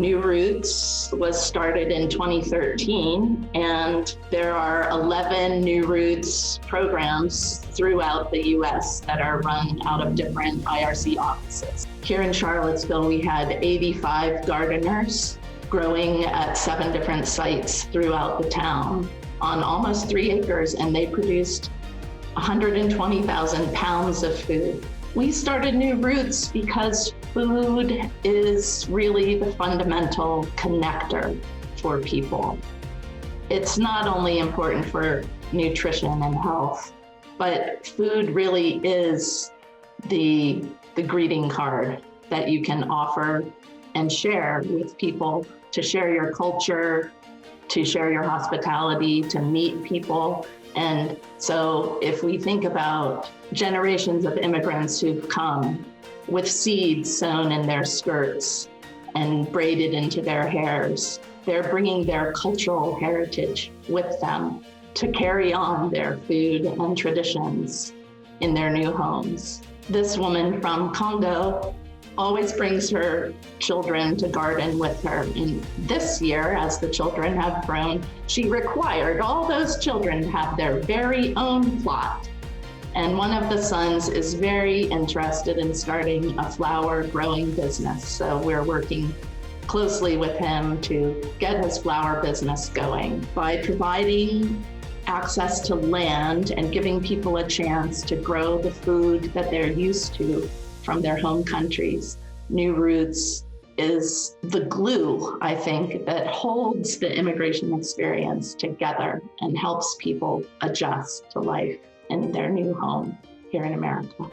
New Roots was started in 2013, and there are 11 New Roots programs throughout the U.S. that are run out of different IRC offices. Here in Charlottesville, we had 85 gardeners growing at 7 different sites throughout the town on almost 3 acres, and they produced 120,000 pounds of food. We started New Roots because food is really the fundamental connector for people. It's not only important for nutrition and health, but food really is the greeting card that you can offer and share with people, to share your culture, to share your hospitality, to meet people. And so if we think about generations of immigrants who've come with seeds sown in their skirts and braided into their hairs, they're bringing their cultural heritage with them to carry on their food and traditions in their new homes. This woman from Congo always brings her children to garden with her. And this year, as the children have grown, she required all those children to have their very own plot. And one of the sons is very interested in starting a flower growing business. So we're working closely with him to get his flower business going by providing access to land and giving people a chance to grow the food that they're used to from their home countries. New Roots is the glue, I think, that holds the immigration experience together and helps people adjust to life in their new home here in America.